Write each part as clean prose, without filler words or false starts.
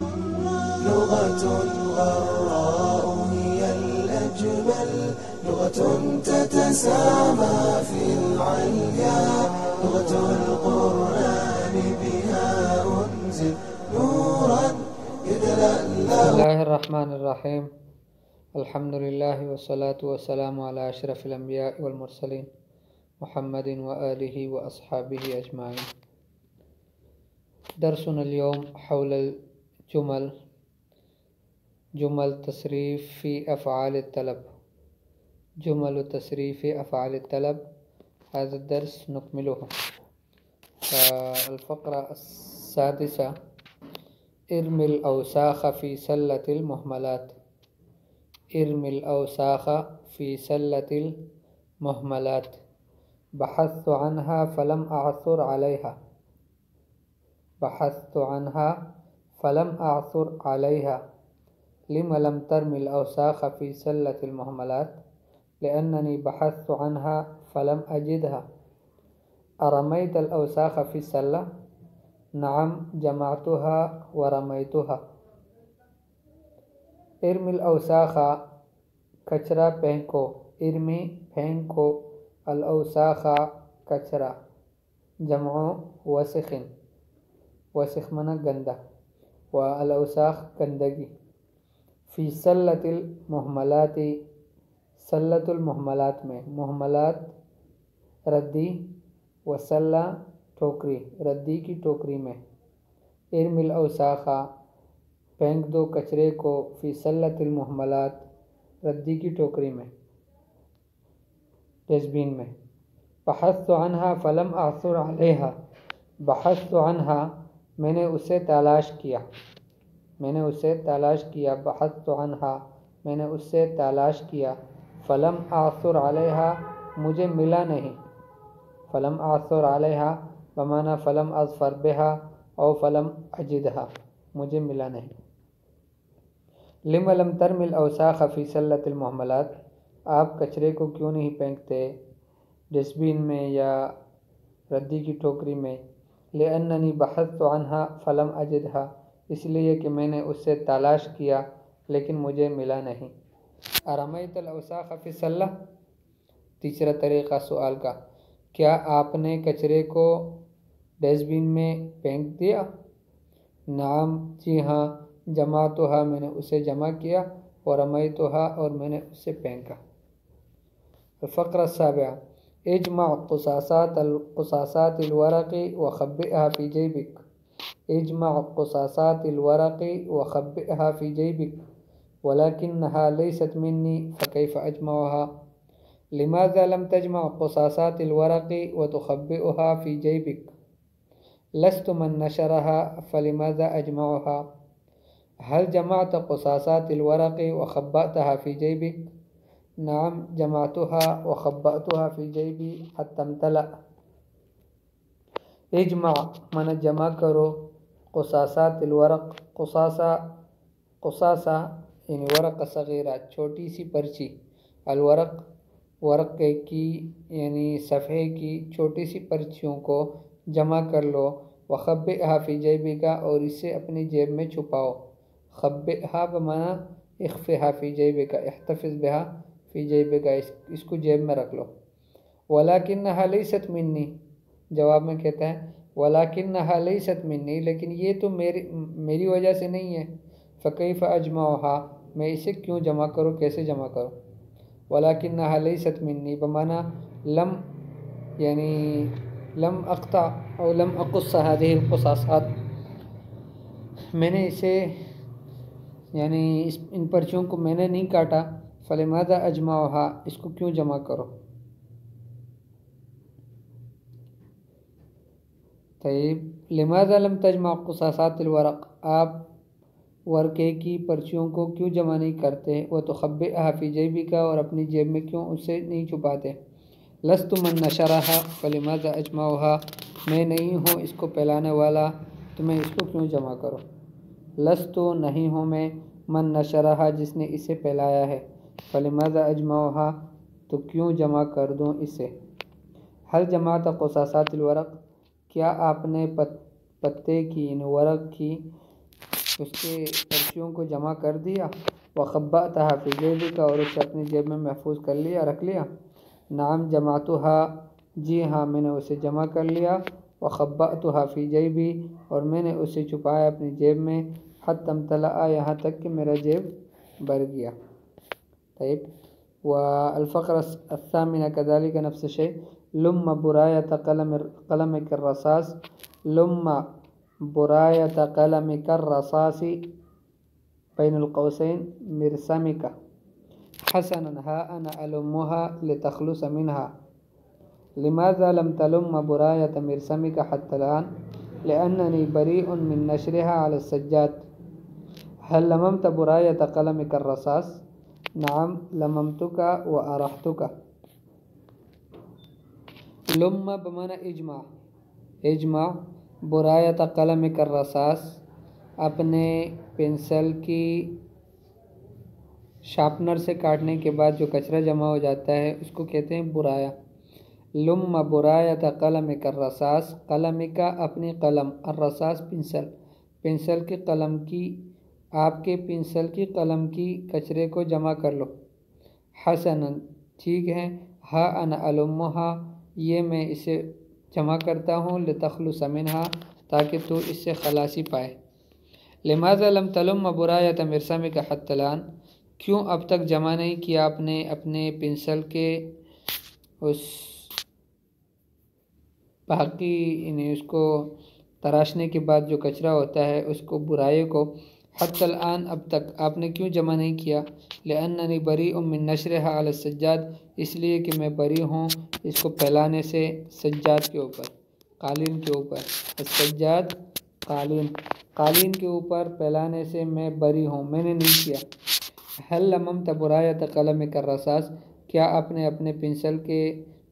لغة غراء هي الأجمل، لغة تتسامى في العليا، لغة القرآن بها أنزل نورا يتلألأ. بسم الله الرحمن الرحیم، الحمد للہ والصلاة والسلام علی اشرف الانبیاء والمرسلین محمد وآلہ واصحابہ اجمعین۔ درسنا اليوم حول الجمل، جمل تصریف فی افعال الطلب، جمل تصریف افعال الطلب. هذا الدرس نكمله. الفقرة السادسة: ارمي الأوساخ في سلة المهملات. ارمي الأوساخ في سلة المهملات. بحثت عنها فلم أعثر عليها. بحثت عنها فلم أعثر عليها. لم لم ترمي الأوساخ في سلة المهملات؟ لأنني بحثت عنها فلم أجدها. أرميت الأوساخ في السلة؟ نعم، جمعتها ورميتها. ارمی الاوساخ، کچرا پھینکو. ارمی پھینکو، الاوساخ کچرا. جمع وسخ، وسخ منا گندا، و الاوساخ گندگی. فی سلۃ المہملات، سلۃ المہملات میں، مہملات ردی، و سلہ ٹوکری، ردی کی ٹوکری میں. ارمی الاوساخ، پھینک دو کچرے کو. فی سلۃ المہملات، ردی کی ٹوکری میں، ڈسٹ بین میں. بحثت عنها فلم اعثر علیہا. بحثت عنها، میں نے اسے تلاش کیا، میں نے اسے تلاش کیا. بحثت عنها، میں نے اسے تلاش کیا. فلم اعثر علیہا، مجھے ملا نہیں. فلم اعثر علیہا بمعنی فلم اظفر بها او فلم اجدها، مجھے ملا نہیں. لم لم ترمی الاوساخ فی سلۃ المہملات، آپ کچرے کو کیوں نہیں پھینکتے ڈسٹ بین میں یا ردی کی ٹوکری میں؟ لأننی بحثت عنها فلم اجدها، اس لیے کہ میں نے اس سے تلاش کیا لیکن مجھے ملا نہیں. ارمیت الاوساخ فی السلہ، تیسرا طریقہ سوال کا، کیا آپ نے کچرے کو ڈسٹ بین میں پھینک دیا؟ نعم، جی ہاں. جمعتها، میں نے اسے جمع کیا. ورمیتها، اور میں نے اسے پھینکا. الفقرة السابعة: اجمع قصاصات الورق وخبئها في جيبك. اجمع قصاصات الورق وخبئها في جيبك، ولكنها ليست مني فكيف أجمعها؟ لماذا لم تجمع قصاصات الورق وتخبئها في جيبك؟ لست من نشرها فلماذا أجمعها؟ هل جمعت قصاصات الورق وخبأتها في جيبك؟ نعم، جمعتها وخبأتها في جيبي حتى امتلأ. اجمع من جمع کرو، قصاصات الورق، قصاصہ یعنی ورق صغیرہ، چھوٹی سی پرچی. الورق، ورق کی یعنی صفحے کی چھوٹی سی پرچیوں کو جمع کر لو. وخبئها فی جیبک، اور اسے اپنی جیب میں چھپاؤ. خبئها بمعنی اخفها فی جیبک، احتفظ بها فی جیبک، اس کو جیب میں رکھ لو. ولکنها لیست منی، جواب میں کہتا ہے ولکنها لیست منی، لیکن یہ تو میری وجہ سے نہیں ہے. فکیف اجمعها، میں اسے کیوں جمع کروں، کیسے جمع کروں؟ ولکنها لیست منی بمعنی لم، یعنی لم اقطع او لم اقص هذه القصاصات، میں نے اسے یعنی ان پرچیوں کو میں نے نہیں کاٹا. فلماذا اجمعها، اس کو کیوں جمع کرو؟ طيب، لماذا لم تجمع قصاصات الورق، آپ ورقے کی پرچیوں کو کیوں جمع نہیں کرتے؟ وتخبئها فی جیبک، اور اپنی جیب میں کیوں اسے نہیں چھپاتے؟ لست من نشرها فلماذا اجمعها، میں نہیں ہوں اس کو پھیلانے والا تو میں اس کو کیوں جمع کروں؟ لست، نہیں ہوں میں، من نشرها، جس نے اسے پھیلایا ہے. فلماذا اجمعها، تو کیوں جمع کر دوں اسے. حل جماعت قصاصات الورق، کیا آپ نے پتے کی، ورق کی اس کے پرچیوں کو جمع کر دیا، وخبأتها فی جیبک، اور اسے اپنی جیب میں محفوظ کر لیا، رکھ لیا۔ نعم جمعتها، جی ہاں میں نے اسے جمع کر لیا، وخبأتها فی جیبی، اور میں نے اسے چھپایا اپنی جیب میں، حتی امتلأ، یہاں تک کہ میرا جیب بھر گیا۔ طيب، والفقرة الثامنة كذلك نفس الشيء، لم براية قلمك الرصاص، لم براية قلمك الرصاص بين القوسين مرسمك، حسنا ها أنا ألمها لتخلص منها، لماذا لم تلم براية مرسمك حتى الآن؟ لأنني بريء من نشرها على السجاد. هل لممت براية قلمك الرصاص؟ نعم لممتك وأرحتك. لم بمعنى اجمع، اجمع براية قلمك الرصاص، اپنے پنسل کی شارپنر سے کاٹنے کے بعد جو کچرا جمع ہو جاتا ہے اس کو کہتے ہیں برایا۔ لم برایۃ قلمک الرصاص، قلم کا اپنی قلم، الرصاص پنسل، پنسل کی قلم کی، آپ کے پنسل کی قلم کی کچرے کو جمع کر لو۔ حسنا ٹھیک ہے، ہا انا المھا، یہ میں اسے جمع کرتا ہوں، لتخلص منھا تاکہ تو اس سے خلاصی پائے۔ لماذا لم تلم برایۃ مرسمک حتی الآن، کیوں اب تک جمع نہیں کیا آپ نے اپنے پنسل کے اس باقی، یعنی اس کو تراشنے کے بعد جو کچرا ہوتا ہے اس کو، برائے کو، حتی الآن اب تک آپ نے کیوں جمع نہیں کیا؟ لأننی بریء من نشرها علی السجاد، اس لیے کہ میں بری ہوں اس کو پھیلانے سے سجاد کے اوپر، قالین کے اوپر، السجاد قالین، قالین کے اوپر پھیلانے سے میں بری ہوں، میں نے نہیں کیا۔ هل لممت برایۃ قلمک الرصاص، کیا آپ نے اپنے پنسل کے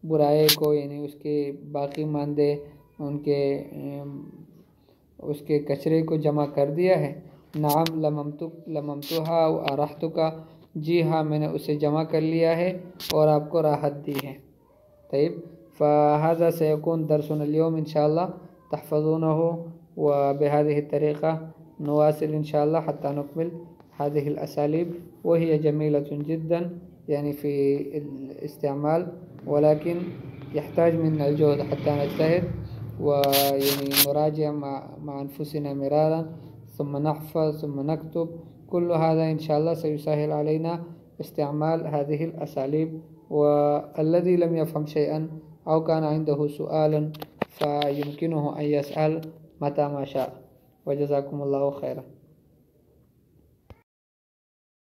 برائے کو، یعنی اس کے باقی ماندے ان کے اس کے کچرے کو جمع کر دیا ہے؟ نعم لممتها وارحتک، جی ہاں میں نے اسے جمع کر لیا ہے اور آپ کو راحت دی ہے۔ طيب، فهذا سيكون درسنا اليوم إن شاء الله، تحفظونه، وبهذه الطريقة نواصل إن شاء الله حتى نكمل هذه الأساليب، وهي جميلة جدا يعني في الاستعمال، ولكن يحتاج منا الجهد حتى نجتهد ويعني نراجع مع أنفسنا مرارا، ثم نحفظ ثم نكتب، كل هذا إن شاء الله سيسهل علينا استعمال هذه الأساليب. والذي لم يفهم شيئا أو كان عنده سؤالا فيمكنه أن يسأل متى ما شاء، وجزاكم الله خيرا.